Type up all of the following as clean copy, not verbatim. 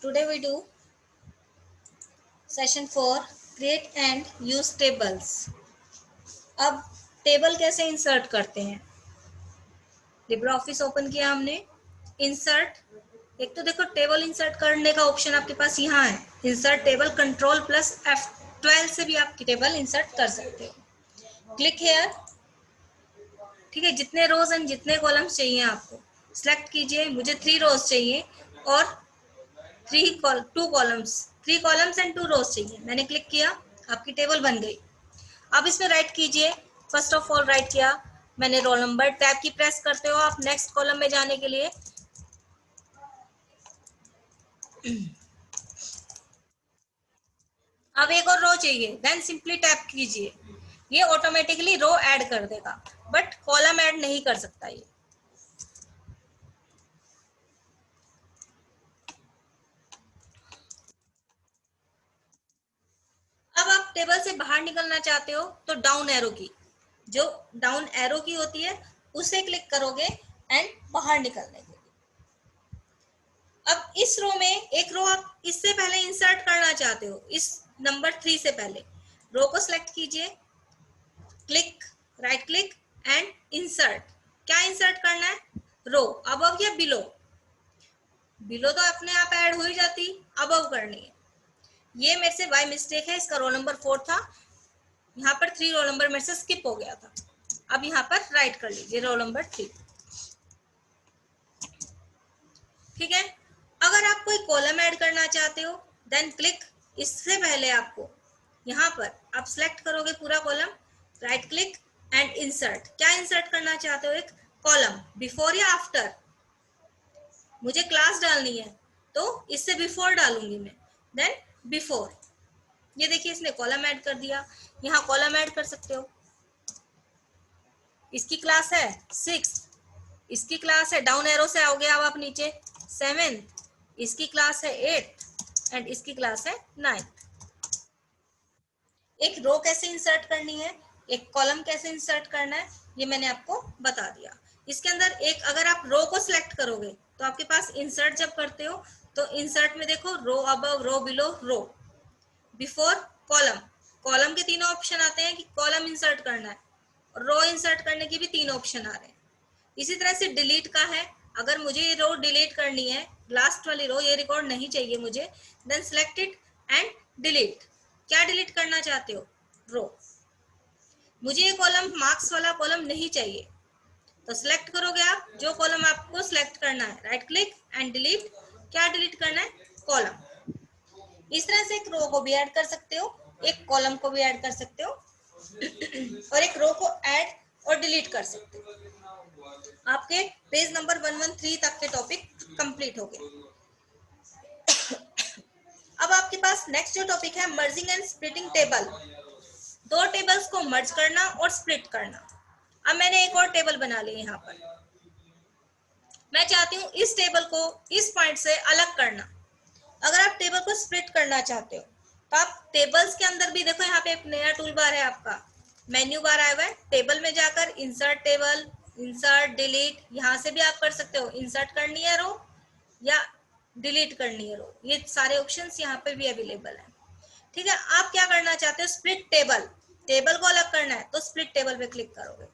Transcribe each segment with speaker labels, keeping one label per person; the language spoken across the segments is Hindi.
Speaker 1: Today we do session 4 create and use tables. अब टेबल कैसे इंसर्ट करते हैं। लिब्रे ऑफिस ओपन किया हमने, इंसर्ट, एक तो देखो टेबल इंसर्ट करने का ऑप्शन आपके पास यहाँ है, insert table, control plus F12 से भी आप टेबल इंसर्ट कर सकते हो। क्लिक हेयर, ठीक है, जितने रोज एंड जितने कॉलम्स चाहिए आपको सिलेक्ट कीजिए। मुझे 3 रोज चाहिए और 2 कॉलम्स, 3 कॉलम्स एंड 2 रोज चाहिए। मैंने क्लिक किया, आपकी टेबल बन गई। अब इसमें राइट कीजिए, फर्स्ट ऑफ ऑल राइट किया मैंने रोल नंबर, टैब की प्रेस करते हो आप नेक्स्ट कॉलम में जाने के लिए। अब एक और रो चाहिए, देन सिंपली टैप कीजिए, ये ऑटोमेटिकली रो ऐड कर देगा, बट कॉलम ऐड नहीं कर सकता ये। अब आप टेबल से बाहर निकलना चाहते हो तो डाउन एरो की, जो डाउन एरो की होती है उसे क्लिक करोगे एंड बाहर निकलने के लिए। अब इस रो में एक रो आप इससे पहले इंसर्ट करना चाहते हो, इस नंबर 3 से पहले रो को सिलेक्ट कीजिए, click, right click and insert. क्या इंसर्ट करना है? रो, अबव या बिलो। बिलो तो अपने आप ऐड हो ही जाती, अबव करनी है। ये मेरे से बाय मिस्टेक है, इसका रोल नंबर 4 था, यहाँ पर 3 रोल नंबर मेरे से स्किप हो गया था। अब यहाँ पर राइट कर लीजिए रोल नंबर 3, ठीक है। अगर आप कोई कॉलम ऐड करना चाहते हो देन क्लिक, इससे पहले आपको यहाँ पर आप सिलेक्ट करोगे पूरा column, right click and insert. क्या इंसर्ट करना चाहते हो? एक कॉलम, बिफोर या आफ्टर। मुझे क्लास डालनी है तो इससे बिफोर डालूंगी मैं, देन बिफोर। ये देखिए इसने कॉलम ऐड कर दिया, यहाँ कॉलम ऐड कर सकते हो। इसकी क्लास है 6, इसकी क्लास है, डाउन एरो से आओगे अब आप नीचे 7, इसकी क्लास है 8 एंड इसकी क्लास है 9। एक रो कैसे इंसर्ट करनी है, एक कॉलम कैसे इंसर्ट करना है, ये मैंने आपको बता दिया। इसके अंदर एक, अगर आप रो को सिलेक्ट करोगे तो आपके पास इंसर्ट जब करते हो तो इंसर्ट में देखो रो अबव, रो बिलो, रो बिफोर, कॉलम। कॉलम के तीनों ऑप्शन आते हैं कि कॉलम इंसर्ट करना है, और रो इंसर्ट करने के भी 3 ऑप्शन आ रहे हैं। इसी तरह से डिलीट का है, अगर मुझे ये रो डिलीट करनी है, लास्ट वाली रो, ये रिकॉर्ड नहीं चाहिए मुझे, then select it and delete. क्या डिलीट करना चाहते हो? रो। मुझे ये कॉलम, मार्क्स वाला कॉलम नहीं चाहिए, तो सिलेक्ट करोगे आप जो कॉलम आपको सिलेक्ट करना है, राइट क्लिक एंड डिलीट। क्या डिलीट करना है? कॉलम। इस तरह से एक रो को भी ऐड कर सकते हो, एक कॉलम को भी ऐड कर सकते हो और एक रो को ऐड और डिलीट कर सकते हो। आपके पेज नंबर 113 तक के टॉपिक कंप्लीट हो गए। अब आपके पास नेक्स्ट जो टॉपिक है, merging and splitting table. 2 tables को मर्ज करना और स्प्लिट करना। अब मैंने एक और टेबल बना ली यहाँ पर, मैं चाहती हूँ इस टेबल को इस पॉइंट से अलग करना। अगर आप टेबल को स्प्लिट करना चाहते हो तो आप टेबल्स के अंदर भी देखो, यहाँ पे एक नया टूल बार है, आपका मेन्यू बार आया हुआ है, टेबल में जाकर इंसर्ट टेबल, इंसर्ट, डिलीट, यहाँ से भी आप कर सकते हो। इंसर्ट करनी है रो या डिलीट करनी है रो, ये सारे ऑप्शंस यहाँ पे भी अवेलेबल है, ठीक है। आप क्या करना चाहते हो? स्प्लिट टेबल, टेबल को अलग करना है तो स्प्लिट टेबल पे क्लिक करोगे।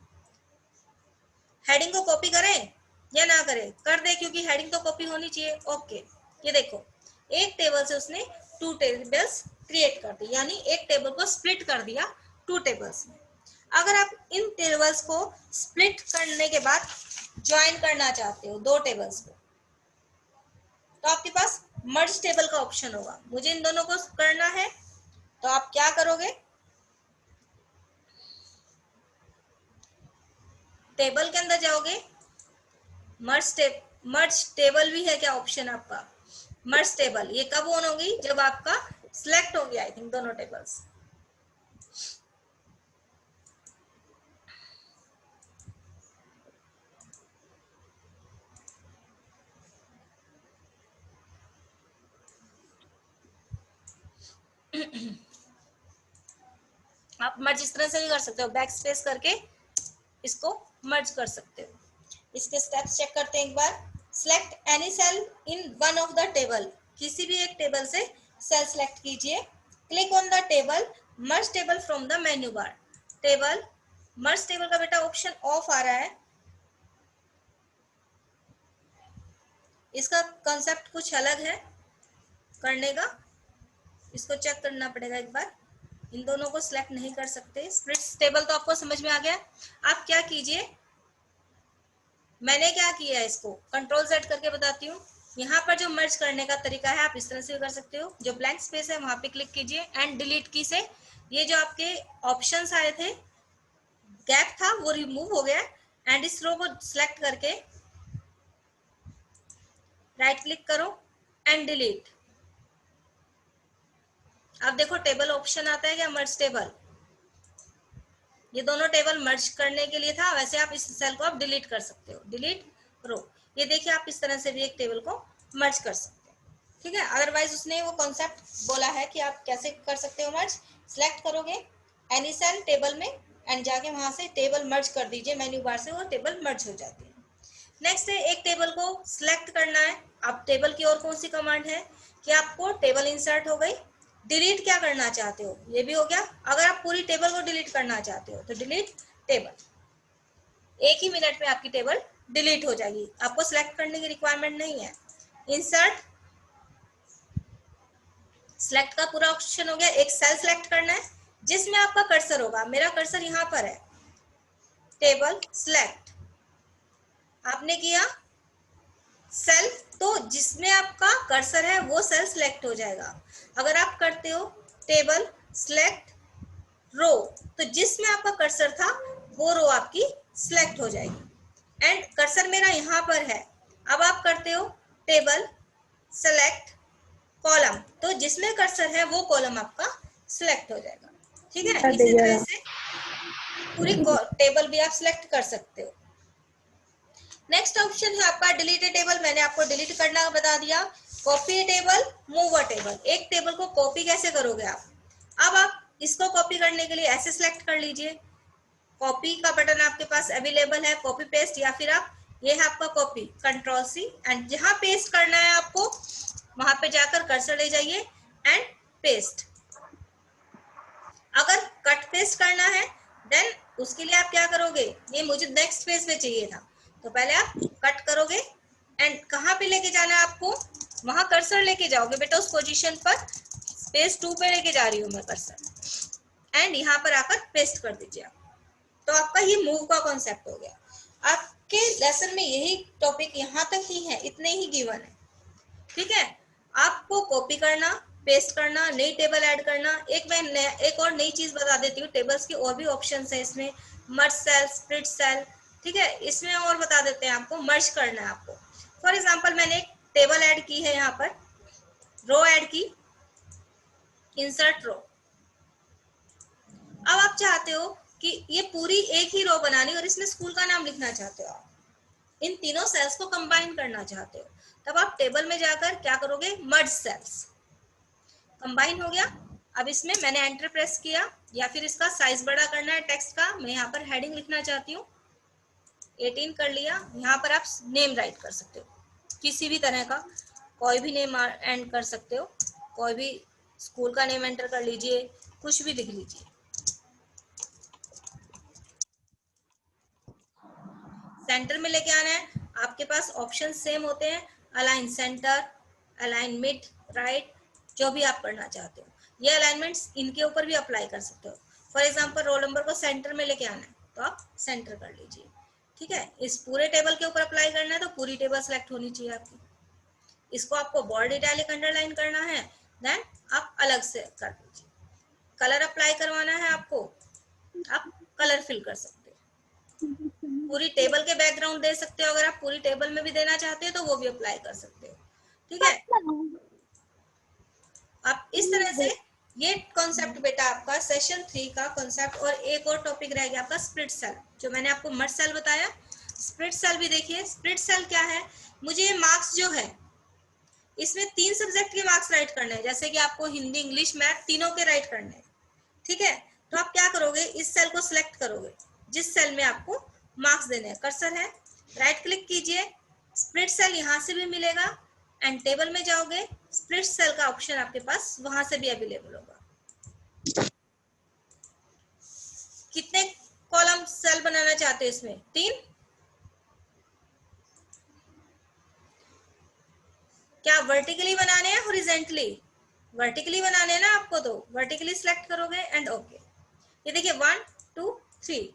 Speaker 1: हेडिंग को कॉपी करें या ना करें? कर दे, क्योंकि हेडिंग तो कॉपी होनी चाहिए। ओके, ये देखो एक टेबल से उसने 2 टेबल्स क्रिएट कर दी, यानी एक टेबल को स्प्लिट कर दिया 2 टेबल्स में। अगर आप इन टेबल्स को स्प्लिट करने के बाद ज्वाइन करना चाहते हो 2 टेबल्स को, तो आपके पास मर्ज टेबल का ऑप्शन होगा। मुझे इन दोनों को करना है तो आप क्या करोगे? टेबल के अंदर जाओगे, मर्ज टेबल भी है क्या ऑप्शन आपका? मर्ज टेबल ये कब ऑन होगी? जब आपका सिलेक्ट होगी, आई थिंक, दोनों टेबल्स। आप मर्ज इस तरह से भी कर सकते हो, बैक स्पेस करके इसको मर्ज कर सकते हो। इसके स्टेप्स चेक करते हैं एक बार। Select any cell in one of the table, किसी भी एक टेबल से सेल सेलेक्ट कीजिए, click on the table, merge table from the menu bar. Table, merge table का बेटा ऑप्शन ऑफ आ रहा है, इसका कॉन्सेप्ट कुछ अलग है करने का, इसको चेक करना पड़ेगा एक बार। इन दोनों को सिलेक्ट नहीं कर सकते। स्प्लिट टेबल तो आपको समझ में आ गया। आप क्या कीजिए, मैंने क्या किया है, इसको कंट्रोल Z करके बताती हूँ। यहाँ पर जो मर्ज करने का तरीका है आप इस तरह से भी कर सकते हो। जो ब्लैंक स्पेस है वहां पे क्लिक कीजिए एंड डिलीट की से ये जो आपके ऑप्शंस आए थे, गैप था, वो रिमूव हो गया। एंड इस रो को सिलेक्ट करके राइट क्लिक करो एंड डिलीट। अब देखो टेबल ऑप्शन आता है क्या, मर्ज टेबल। ये दोनों टेबल मर्ज करने के लिए था, वैसे आप इस सेल को आप डिलीट कर सकते हो, डिलीट रो। ये देखिए आप इस तरह से भी एक टेबल को मर्ज कर सकते हैं, ठीक है। अदरवाइज उसने वो कॉन्सेप्ट बोला है कि आप कैसे कर सकते हो मर्ज। सिलेक्ट करोगे एनी सेल टेबल में एंड जाके वहां से टेबल मर्ज कर दीजिए, मेन्यू बार से वो टेबल मर्ज हो जाती है। नेक्स्ट है, एक टेबल को सिलेक्ट करना है। अब टेबल की और कौन सी कमांड है कि आपको टेबल इंसर्ट हो गई, डिलीट क्या करना चाहते हो, ये भी हो गया। अगर आप पूरी टेबल को डिलीट करना चाहते हो तो डिलीट टेबल, एक ही मिनट में आपकी टेबल डिलीट हो जाएगी, आपको सिलेक्ट करने की रिक्वायरमेंट नहीं है। इंसर्ट, सिलेक्ट का पूरा ऑप्शन हो गया। एक सेल सिलेक्ट करना है जिसमें आपका कर्सर होगा, मेरा कर्सर यहाँ पर है। टेबल सिलेक्ट आपने किया, सेल तो जिसमें आपका कर्सर है वो सेल सिलेक्ट हो जाएगा। अगर आप करते हो टेबल सिलेक्ट रो, तो जिसमें आपका कर्सर था वो रो आपकी सिलेक्ट हो जाएगी। एंड कर्सर मेरा यहाँ पर है। अब आप करते हो टेबल सेलेक्ट कॉलम, तो जिसमें कर्सर है वो कॉलम आपका सिलेक्ट हो जाएगा, ठीक है। इसी तरह से पूरी टेबल भी आप सिलेक्ट कर सकते हो। नेक्स्ट ऑप्शन है आपका डिलीटेड टेबल, मैंने आपको डिलीट करना बता दिया। कॉपी टेबल, मूव टेबल, एक टेबल को कॉपी कैसे करोगे आप। अब आप इसको कॉपी करने के लिए ऐसे सिलेक्ट कर लीजिए, कॉपी का बटन आपके पास अवेलेबल है, कॉपी पेस्ट, या फिर आप ये है आपका कॉपी, कंट्रोल C, एंड जहां पेस्ट करना है आपको वहां पे जाकर कर्सर ले जाइए एंड पेस्ट। अगर कट पेस्ट करना है देन उसके लिए आप क्या करोगे, ये मुझे नेक्स्ट पेज पे चाहिए था, तो पहले आप कट करोगे एंड कहाँ पे लेके जाना है आपको, वहां कर्सर लेके जाओगे बेटा उस पोजीशन पर। पेज 2 पे लेके जा रही हूँ मैं कर्सर, एंड यहाँ पर आकर पेस्ट कर दीजिए आप। तो आपका ये मूव का कॉन्सेप्ट हो गया। आपके लेसन में यही टॉपिक यहाँ तक ही है, इतने ही गिवन है, ठीक है। आपको कॉपी करना, पेस्ट करना, नई टेबल ऐड करना। एक और नई चीज बता देती हूँ, टेबल्स की और भी ऑप्शंस है इसमें, मर्ज सेल, स्प्लिट सेल, ठीक है। इसमें और बता देते हैं आपको, मर्ज करना है आपको। फॉर एग्जांपल मैंने एक टेबल ऐड की है, यहाँ पर रो ऐड की, इंसर्ट रो। अब आप चाहते हो कि ये पूरी एक ही रो बनानी और इसमें स्कूल का नाम लिखना चाहते हो, आप इन तीनों सेल्स को कंबाइन करना चाहते हो, तब आप टेबल में जाकर क्या करोगे, मर्ज सेल्स, कंबाइन हो गया। अब इसमें मैंने एंटर प्रेस किया, या फिर इसका साइज बड़ा करना है टेक्स्ट का, मैं यहाँ पर हेडिंग लिखना चाहती हूँ, 18 कर लिया। यहाँ पर आप नेम राइट कर सकते हो, किसी भी तरह का कोई भी नेम एंड कर सकते हो, कोई भी स्कूल का नेम एंटर कर लीजिए, कुछ भी लिख लीजिए। सेंटर में लेके आना है, आपके पास ऑप्शन सेम होते हैं, align centre, align mid, right, जो भी आप करना चाहते हो। ये अलाइनमेंट्स इनके ऊपर भी अप्लाई कर सकते हो। फॉर एग्जांपल रोल नंबर को सेंटर में लेके आना है तो आप सेंटर कर लीजिए, ठीक है। इस पूरे टेबल के ऊपर अप्लाई करना है तो पूरी टेबल सेलेक्ट होनी चाहिए आपकी। इसको आपको बोल्ड इटैलिक अंडरलाइन करना है, देन आप अलग से कर लीजिए। कलर अप्लाई करवाना है आपको, आप कलर फिल कर सकते हो। पूरी टेबल के बैकग्राउंड दे सकते हो, अगर आप पूरी टेबल में भी देना चाहते हो तो वो भी अप्लाई कर सकते हो, ठीक है। आप इस तरह से, ये कॉन्सेप्ट बेटा आपका सेशन 3 का कॉन्सेप्ट। और एक और टॉपिक रह गया आपका स्प्लिट सेल, जो मैंने आपको मर्ज सेल बताया, स्प्लिट सेल भी देखिए। स्प्लिट सेल क्या है, मुझे ये मार्क्स जो है इसमें 3 सब्जेक्ट के मार्क्स राइट करने हैं, जैसे कि आपको हिंदी, इंग्लिश, मैथ तीनों के राइट करने हैं, ठीक है। तो आप क्या करोगे, इस सेल को सिलेक्ट करोगे जिस सेल में आपको मार्क्स देने हैं, कर्सर है, राइट क्लिक कीजिए, स्प्लिट सेल यहाँ से भी मिलेगा, एंड टेबल में जाओगे, स्प्लिट सेल का ऑप्शन आपके पास वहां से भी अवेलेबल होगा। कितने कॉलम सेल बनाना चाहते हो इसमें? 3। क्या वर्टिकली बनाने हैं हॉरिजॉन्टली? वर्टिकली बनाने हैं ना आपको, तो वर्टिकली सिलेक्ट करोगे एंड ओके। ये देखिए 1 2 3।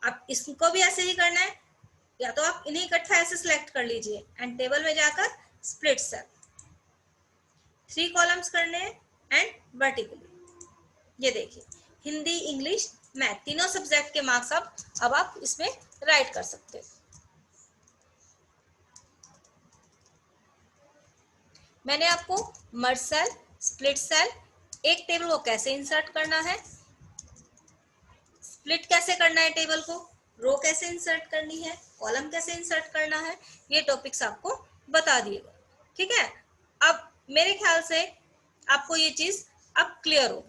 Speaker 1: अब इसको भी ऐसे ही करना है, या तो आप इन्हीं इकट्ठा ऐसे सिलेक्ट कर लीजिए एंड टेबल में जाकर स्प्लिट सेल 3 कॉलम्स करने हैं एंड वर्टिकली। ये देखिए हिंदी, इंग्लिश, मैथ तीनों सब्जेक्ट के मार्क्स अब आप इसमें राइट कर सकते हैं। मैंने आपको मर्ज सेल, स्प्लिट सेल, एक टेबल को कैसे इंसर्ट करना है, स्प्लिट कैसे करना है टेबल को, रो कैसे इंसर्ट करनी है, कॉलम कैसे इंसर्ट करना है, ये टॉपिक्स आपको बता दिएगा। ठीक है, अब मेरे ख्याल से आपको ये चीज अब क्लियर हो गई।